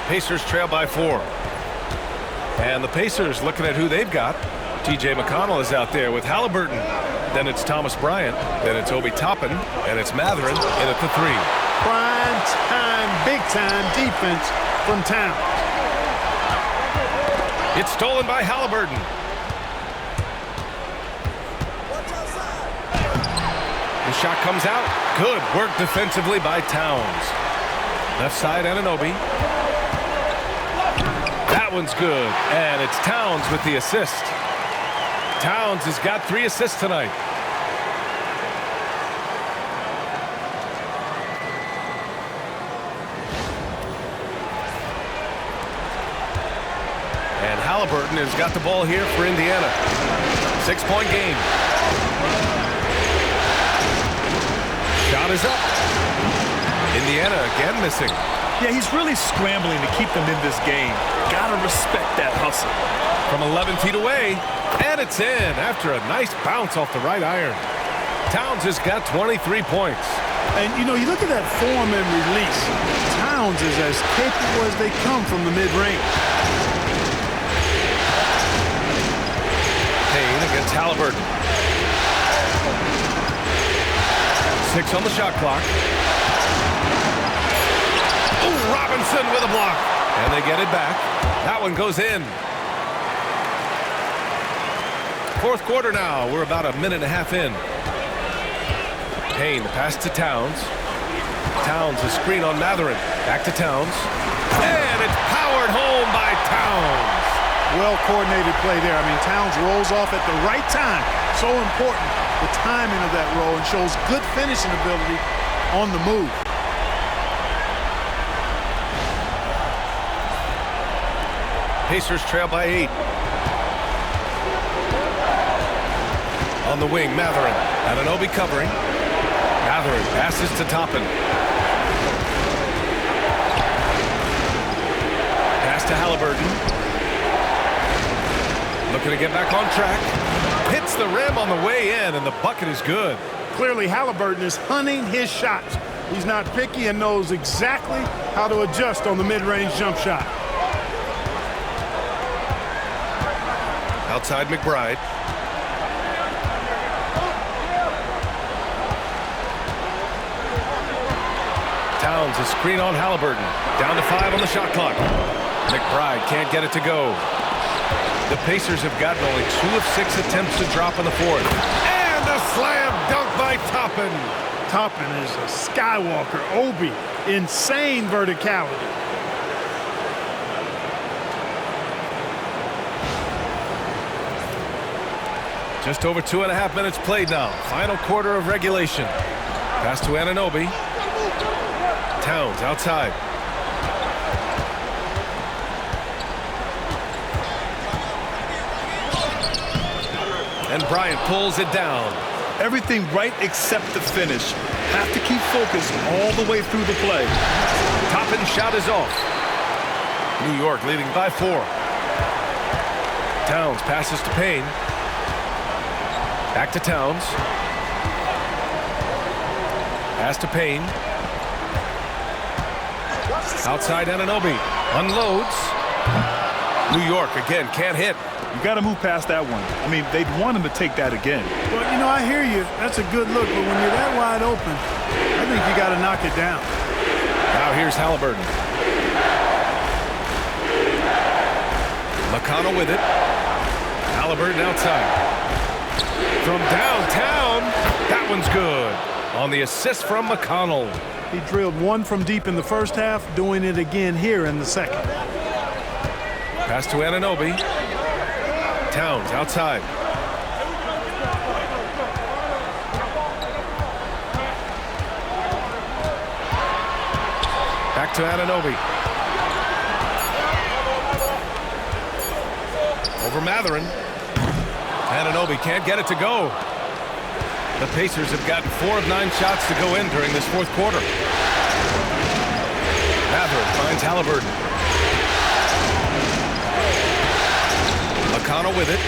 Pacers trail by 4. And the Pacers looking at who they've got. T.J. McConnell is out there with Halliburton. Then it's Thomas Bryant. Then it's Obi Toppin. And it's Mathurin in at the 3. Prime time, big time defense from Towns. It's stolen by Halliburton. The shot comes out. Good work defensively by Towns. Left side, Anunoby. That one's good. And it's Towns with the assist. Towns has got 3 assists tonight. And Halliburton has got the ball here for Indiana. 6-point game. Shot is up. Indiana again missing. Yeah, he's really scrambling to keep them in this game. Gotta respect that hustle. From 11 feet away, and it's in after a nice bounce off the right iron. Towns has got 23 points. And, you know, you look at that form and release. Towns is as capable as they come from the mid-range. Payne against Halliburton. 6 on the shot clock. Oh, Robinson with a block. And they get it back. That one goes in. Fourth quarter now. We're about a minute and a half in. Payne, the pass to Towns. Towns, a screen on Mathurin. Back to Towns. And it's powered home by Towns. Well-coordinated play there. I mean, Towns rolls off at the right time. So important, the timing of that roll, and shows good finishing ability on the move. Pacers trail by 8. On the wing, Mathurin. Anunoby covering. Mathurin passes to Toppin. Pass to Halliburton. Looking to get back on track. Hits the rim on the way in, and the bucket is good. Clearly, Halliburton is hunting his shots. He's not picky and knows exactly how to adjust on the mid-range jump shot. Outside McBride. Towns, a screen on Halliburton. Down to 5 on the shot clock. McBride can't get it to go. The Pacers have gotten only 2 of 6 attempts to drop in the fourth. And a slam dunk by Toppin. Toppin is a Skywalker. Obi, insane verticality. Just over 2.5 minutes played now. Final quarter of regulation. Pass to Anunoby. Towns outside. And Bryant pulls it down. Everything right except the finish. Have to keep focused all the way through the play. Toppin's shot is off. New York leading by 4. Towns passes to Payne. Back to Towns. Pass to Payne. Outside Anunoby. Unloads. New York again can't hit. You got to move past that one. I mean, they'd want him to take that again. Well, you know, I hear you. That's a good look, but when you're that wide open, I think you got to knock it down. Now here's Halliburton. McConnell with it. Halliburton outside. From downtown, that one's good. On the assist from McConnell. He drilled one from deep in the first half, doing it again here in the second. Pass to Anunoby. Towns outside. Back to Anunoby. Over Mathurin. Anunoby can't get it to go. The Pacers have gotten 4 of 9 shots to go in during this fourth quarter. Mathurin finds Halliburton. McConnell with it.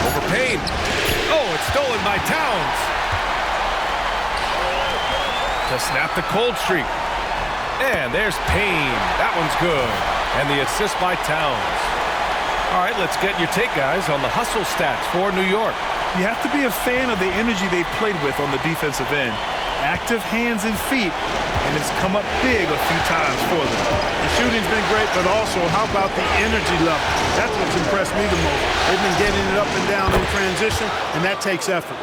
Over Payne. Oh, it's stolen by Towns. to snap the cold streak. And there's Payne. That one's good. And the assist by Towns. All right, let's get your take, guys, on the hustle stats for New York. You have to be a fan of the energy they've played with on the defensive end. Active hands and feet, and it's come up big a few times for them. The shooting's been great, but also how about the energy level? That's what's impressed me the most. They've been getting it up and down in transition, and that takes effort.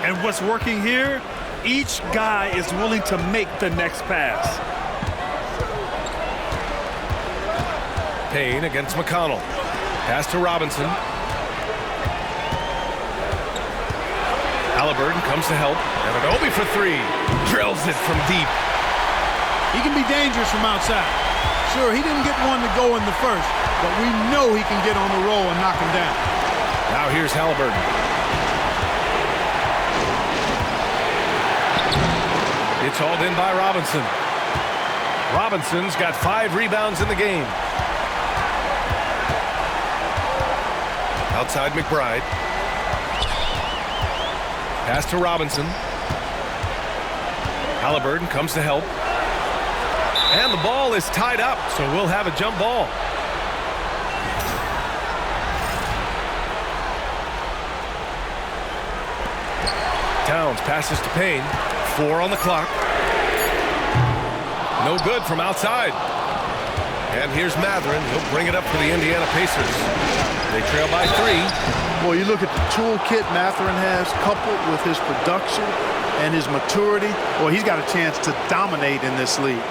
And what's working here, each guy is willing to make the next pass. Payne against McConnell. Pass to Robinson. Halliburton comes to help. And Anunoby for three. Drills it from deep. He can be dangerous from outside. Sure, he didn't get one to go in the first, but we know he can get on the roll and knock him down. Now here's Halliburton. It's hauled in by Robinson. Robinson's got 5 rebounds in the game. Outside McBride. Pass to Robinson. Halliburton comes to help. And the ball is tied up, so we'll have a jump ball. Towns passes to Payne. 4 on the clock. No good from outside. And here's Mathurin. He'll bring it up for the Indiana Pacers. They trail by 3. Well, you look at the toolkit Mathurin has coupled with his production and his maturity. Well, he's got a chance to dominate in this league.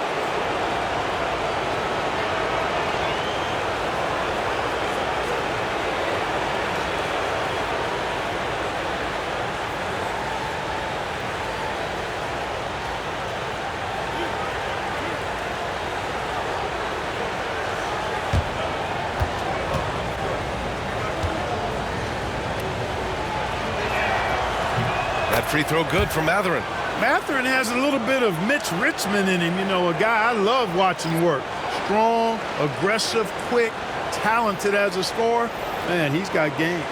That free throw good for Mathurin. Mathurin has a little bit of Mitch Richmond in him. You know, a guy I love watching work. Strong, aggressive, quick, talented as a scorer. Man, he's got game.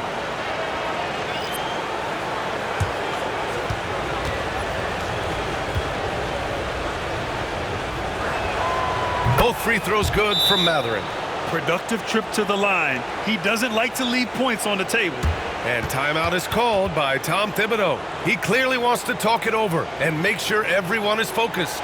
Both free throws good from Mathurin. Productive trip to the line. He doesn't like to leave points on the table. And timeout is called by Tom Thibodeau. He clearly wants to talk it over and make sure everyone is focused.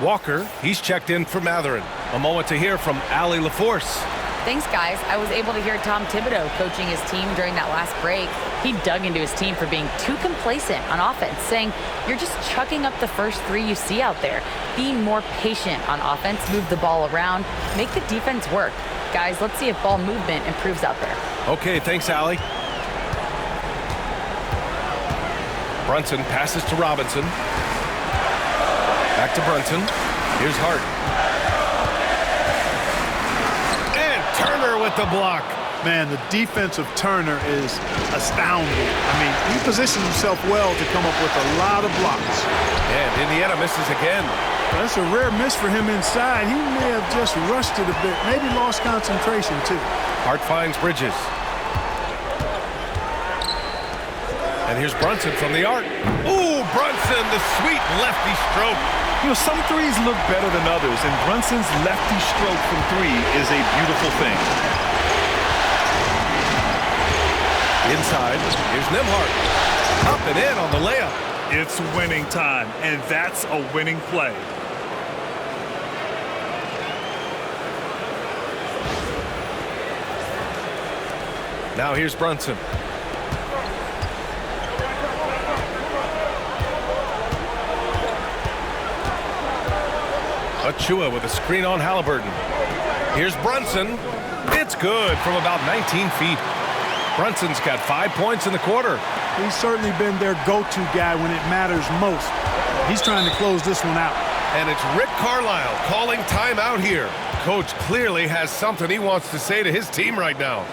Walker, he's checked in for Mathurin. A moment to hear from Allie LaForce. Thanks, guys. I was able to hear Tom Thibodeau coaching his team during that last break. He dug into his team for being too complacent on offense, saying, you're just chucking up the first 3 you see out there. Be more patient on offense, move the ball around, make the defense work. Guys, let's see if ball movement improves out there. Okay, thanks, Allie. Brunson passes to Robinson. Back to Brunson. Here's Hart. And Turner with the block. Man, the defense of Turner is astounding. I mean, he positioned himself well to come up with a lot of blocks. And Indiana misses again. That's a rare miss for him inside. He may have just rushed it a bit, maybe lost concentration too. Hart finds Bridges. And here's Brunson from the arc. Ooh, Brunson, the sweet lefty stroke. You know, some threes look better than others, and Brunson's lefty stroke from three is a beautiful thing. Inside, here's Nembhard. Up and in on the layup. It's winning time, and that's a winning play. Now here's Brunson. Achua with a screen on Halliburton. Here's Brunson. It's good from about 19 feet. Brunson's got 5 points in the quarter. He's certainly been their go-to guy when it matters most. He's trying to close this one out. And it's Rick Carlisle calling timeout here. Coach clearly has something he wants to say to his team right now.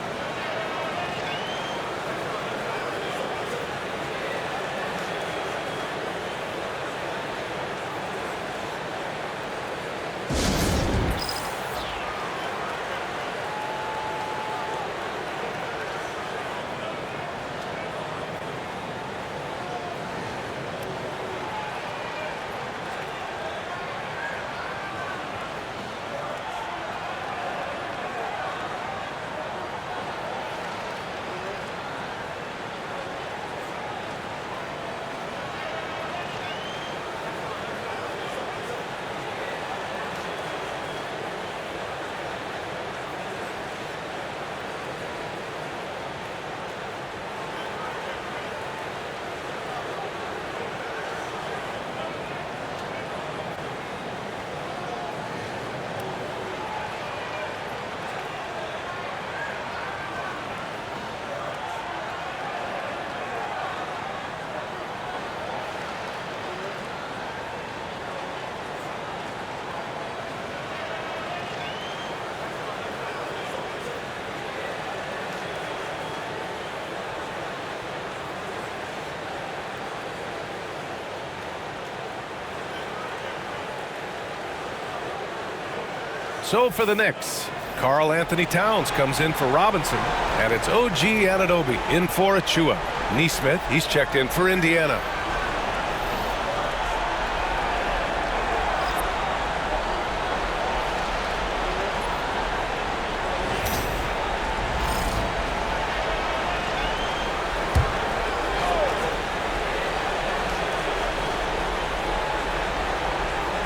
So for the Knicks, Karl Anthony Towns comes in for Robinson, and it's OG Anunoby in for Achua. Nesmith, he's checked in for Indiana.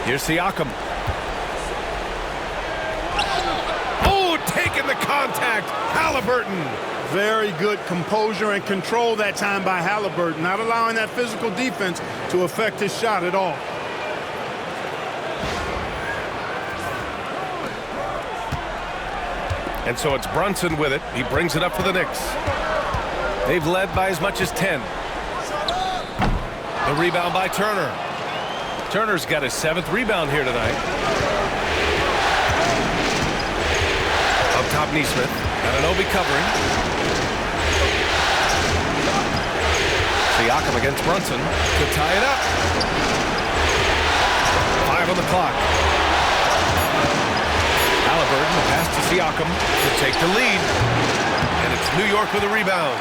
Here's Siakam. Taking the contact, Halliburton. Very good composure and control that time by Halliburton, not allowing that physical defense to affect his shot at all. And so it's Brunson with it. He brings it up for the Knicks. They've led by as much as 10. The rebound by Turner. Turner's got his 7th rebound here tonight. Top Nesmith, Anunoby covering. Siakam against Brunson to tie it up. 5 on the clock. Halliburton, the pass to Siakam to take the lead. And it's New York with a rebound.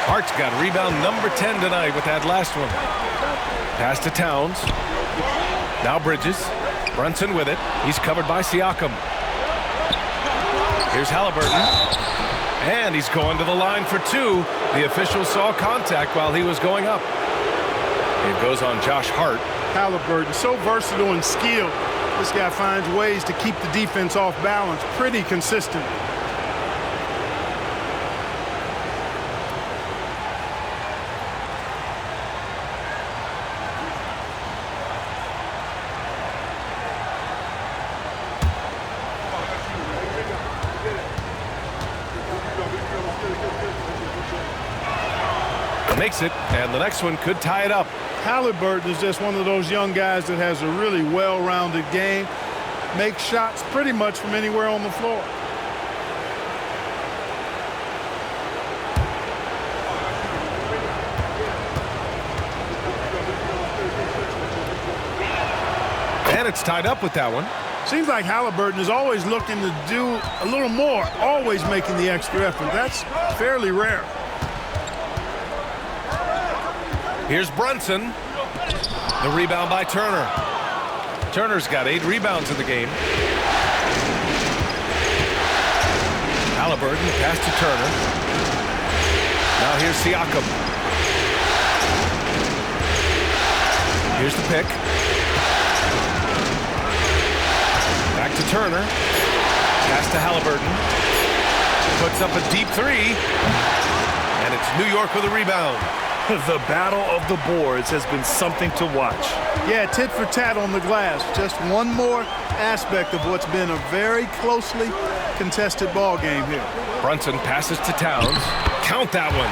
Hart's got rebound number 10 tonight with that last one. Pass to Towns. Now Bridges. Brunson with it. He's covered by Siakam. Here's Halliburton, and he's going to the line for 2. The official saw contact while he was going up. It goes on Josh Hart. Halliburton, so versatile and skilled. This guy finds ways to keep the defense off balance pretty consistent. Makes it, and the next one could tie it up. Halliburton is just one of those young guys that has a really well-rounded game. Makes shots pretty much from anywhere on the floor. And it's tied up with that one. Seems like Halliburton is always looking to do a little more, always making the extra effort. That's fairly rare. Here's Brunson. The rebound by Turner. Turner's got 8 rebounds in the game. Halliburton, the pass to Turner. Now here's Siakam. Here's the pick. Back to Turner. Pass to Halliburton. Puts up a deep 3. And it's New York with a rebound. The battle of the boards has been something to watch. Yeah, tit for tat on the glass. Just one more aspect of what's been a very closely contested ball game here. Brunson passes to Towns. Count that one.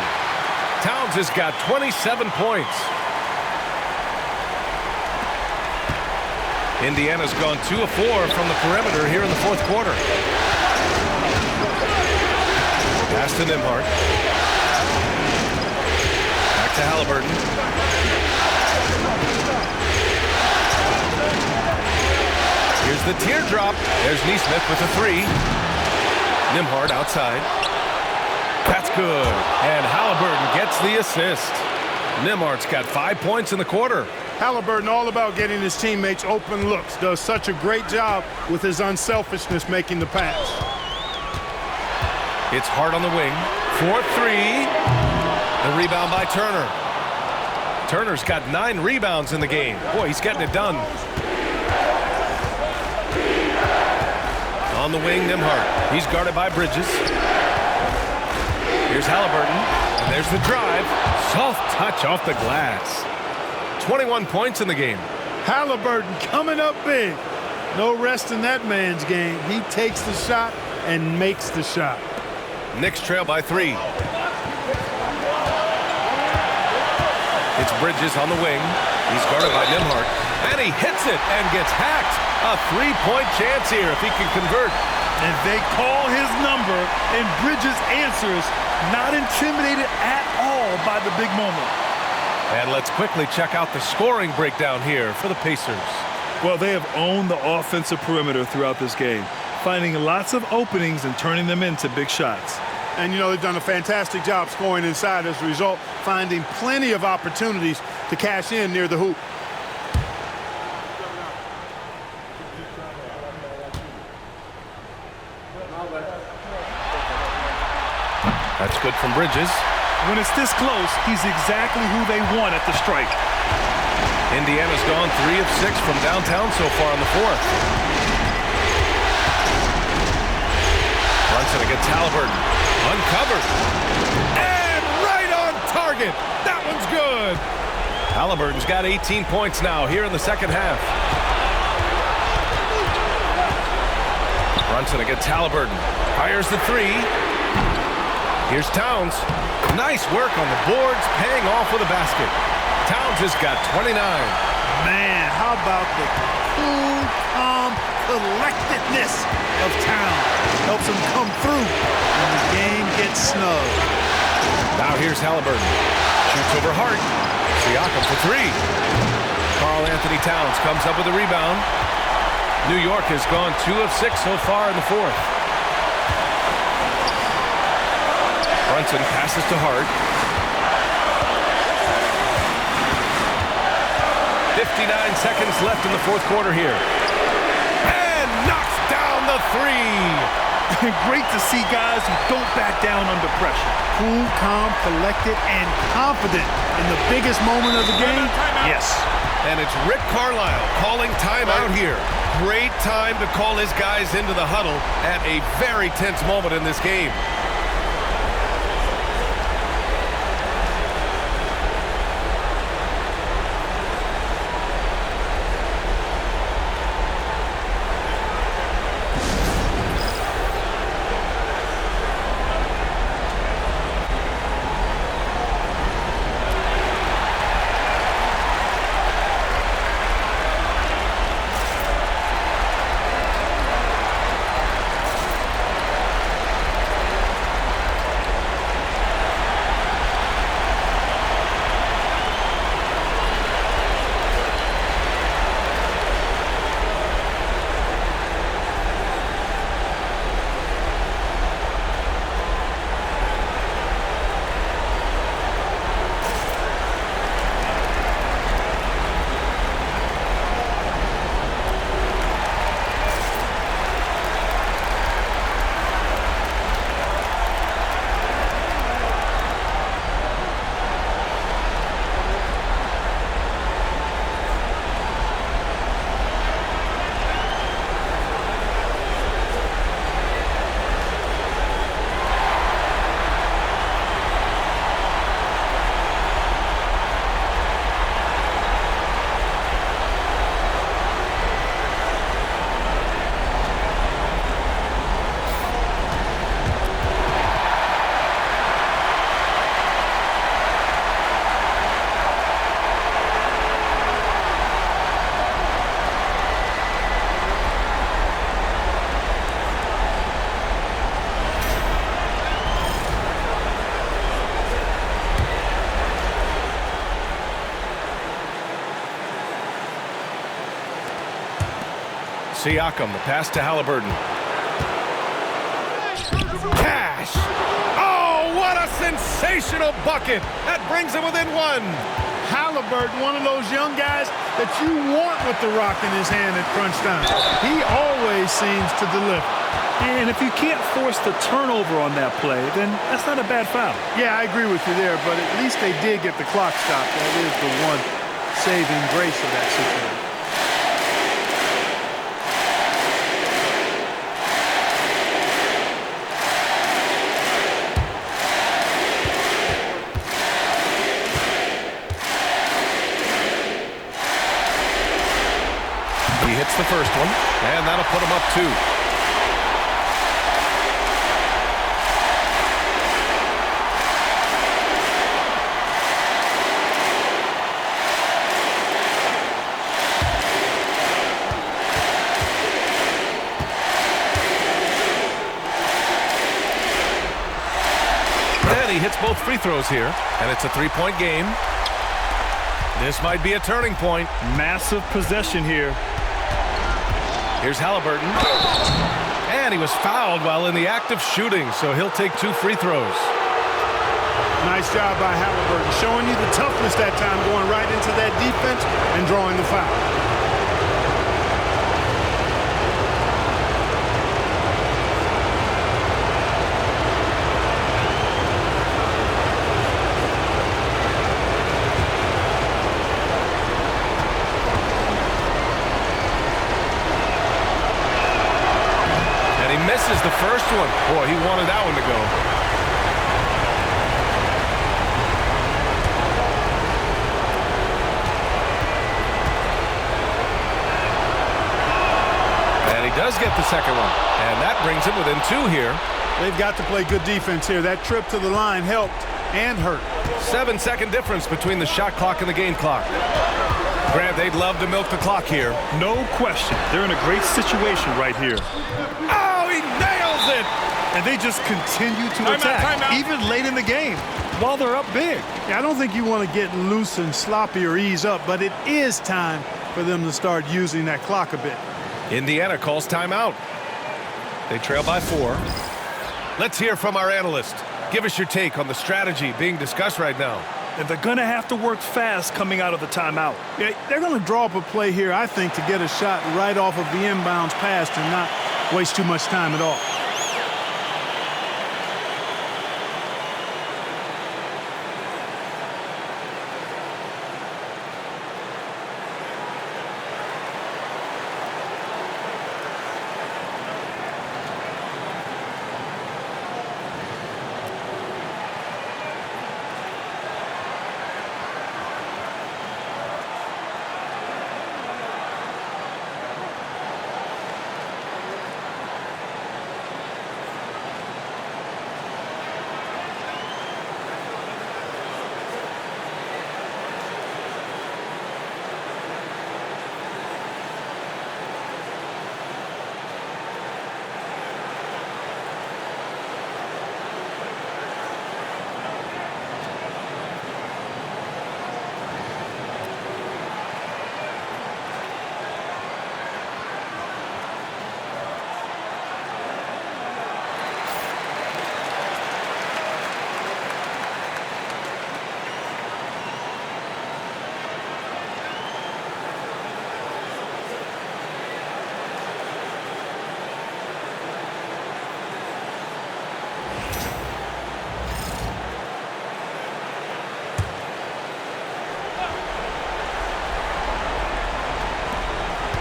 Towns has got 27 points. Indiana's gone 2 of 4 from the perimeter here in the fourth quarter. Pass to Nembhard. Back to Halliburton. Here's the teardrop. There's Nesmith with a 3. Nembhard outside. That's good. And Halliburton gets the assist. Nembhard's got 5 points in the quarter. Halliburton all about getting his teammates open looks. Does such a great job with his unselfishness making the pass. It's Hart on the wing. 4-3. The rebound by Turner. Turner's got 9 rebounds in the game. Boy, he's getting it done. On the wing, Nembhard. He's guarded by Bridges. Here's Halliburton. And there's the drive. Soft touch off the glass. 21 points in the game. Halliburton coming up big. No rest in that man's game. He takes the shot and makes the shot. Knicks trail by 3. It's Bridges on the wing. He's guarded by Nembhard. And he hits it and gets hacked. A 3-point chance here if he can convert. And they call his number, and Bridges answers, not intimidated at all by the big moment. And let's quickly check out the scoring breakdown here for the Pacers. Well, they have owned the offensive perimeter throughout this game, finding lots of openings and turning them into big shots. And, you know, they've done a fantastic job scoring inside as a result, finding plenty of opportunities to cash in near the hoop. That's good from Bridges. When it's this close, he's exactly who they want at the strike. Indiana's gone 3 of 6 from downtown so far in the fourth. Brunson against Halliburton. Uncovered. And right on target. That one's good. Halliburton's got 18 points now here in the second half. Brunson against Halliburton. Fires the 3. Here's Towns. Nice work on the boards, paying off with a basket. Towns has got 29. Man, how about the cool, calm, collectedness of Towns. Helps him come through when the game gets snug. Now here's Halliburton. Shoots over Hart. Siakam for 3. Karl-Anthony Towns comes up with a rebound. New York has gone 2 of 6 so far in the fourth. Brunson passes to Hart. 59 seconds left in the fourth quarter here. And knocks down the 3. Great to see guys who don't back down under pressure. Cool, calm, collected, and confident in the biggest moment of the game. Yes. And it's Rick Carlisle calling timeout here. Great time to call his guys into the huddle at a very tense moment in this game. Siakam, the pass to Halliburton. Cash! Oh, what a sensational bucket! That brings him within one. Halliburton, one of those young guys that you want with the rock in his hand at crunch time. He always seems to deliver. And if you can't force the turnover on that play, then that's not a bad foul. Yeah, I agree with you there, but at least they did get the clock stopped. That is the one saving grace of that situation. He hits the first one, and that'll put him up 2. And he hits both free throws here, and it's a 3-point game. This might be a turning point. Massive possession here. Here's Halliburton. And he was fouled while in the act of shooting, so he'll take 2 free throws. Nice job by Halliburton, showing you the toughness that time, going right into that defense and drawing the foul. Misses the first one. Boy, he wanted that one to go. And he does get the second one. And that brings him within 2 here. They've got to play good defense here. That trip to the line helped and hurt. 7-second difference between the shot clock and the game clock. Grant, they'd love to milk the clock here. No question. They're in a great situation right here. Oh, he nails it! And they just continue to attack, even late in the game, while they're up big. Yeah, I don't think you want to get loose and sloppy or ease up, but it is time for them to start using that clock a bit. Indiana calls timeout. They trail by 4. Let's hear from our analyst. Give us your take on the strategy being discussed right now. And they're going to have to work fast coming out of the timeout. Yeah, they're going to draw up a play here, I think, to get a shot right off of the inbounds pass and not waste too much time at all.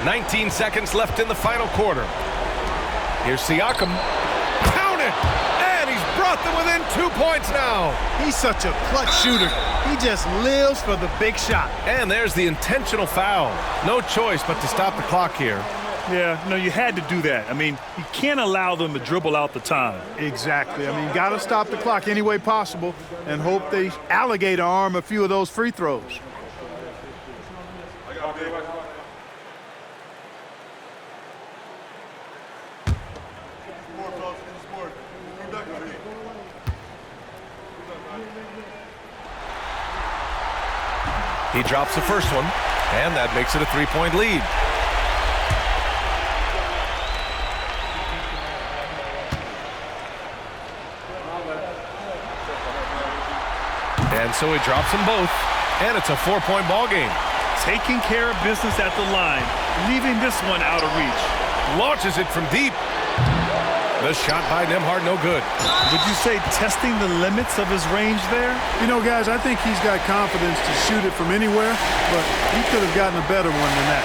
"19 seconds left in the final quarter. Here's Siakam. Count it! And he's brought them within 2 points now. He's such a clutch shooter. He just lives for the big shot. And there's the intentional foul. No choice but to stop the clock here. Yeah, no, you had to do that. I mean, you can't allow them to dribble out the time. Exactly. I mean, got to stop the clock any way possible and hope they alligator arm a few of those free throws. He drops the first one, and that makes it a 3-point lead. And so he drops them both, and it's a 4-point ball game. Taking care of business at the line, leaving this one out of reach. Launches it from deep. The shot by Nembhard, no good. Would you say testing the limits of his range there? You know, guys, I think he's got confidence to shoot it from anywhere, but he could have gotten a better one than that.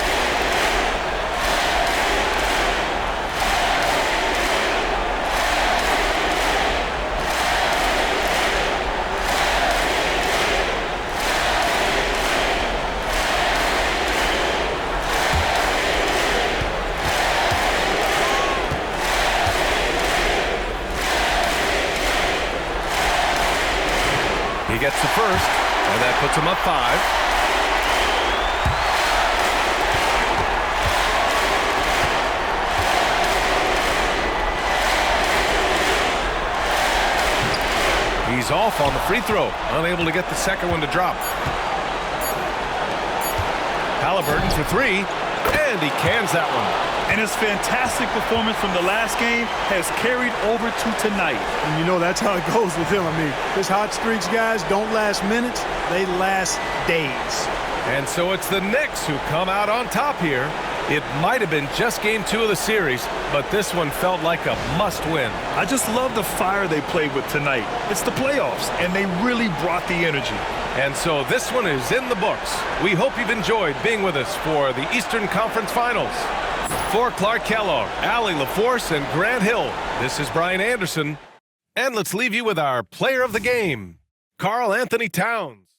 He gets the first, and that puts him up 5. He's off on the free throw, unable to get the second one to drop. Halliburton for 3, and he cans that one. And his fantastic performance from the last game has carried over to tonight. And you know that's how it goes with him. I mean, his hot streaks, guys, don't last minutes. They last days. And so it's the Knicks who come out on top here. It might have been just game 2 of the series, but this one felt like a must-win. I just love the fire they played with tonight. It's the playoffs, and they really brought the energy. And so this one is in the books. We hope you've enjoyed being with us for the Eastern Conference Finals. For Clark Kellogg, Allie LaForce, and Grant Hill, this is Brian Anderson. And let's leave you with our player of the game, Karl Anthony Towns.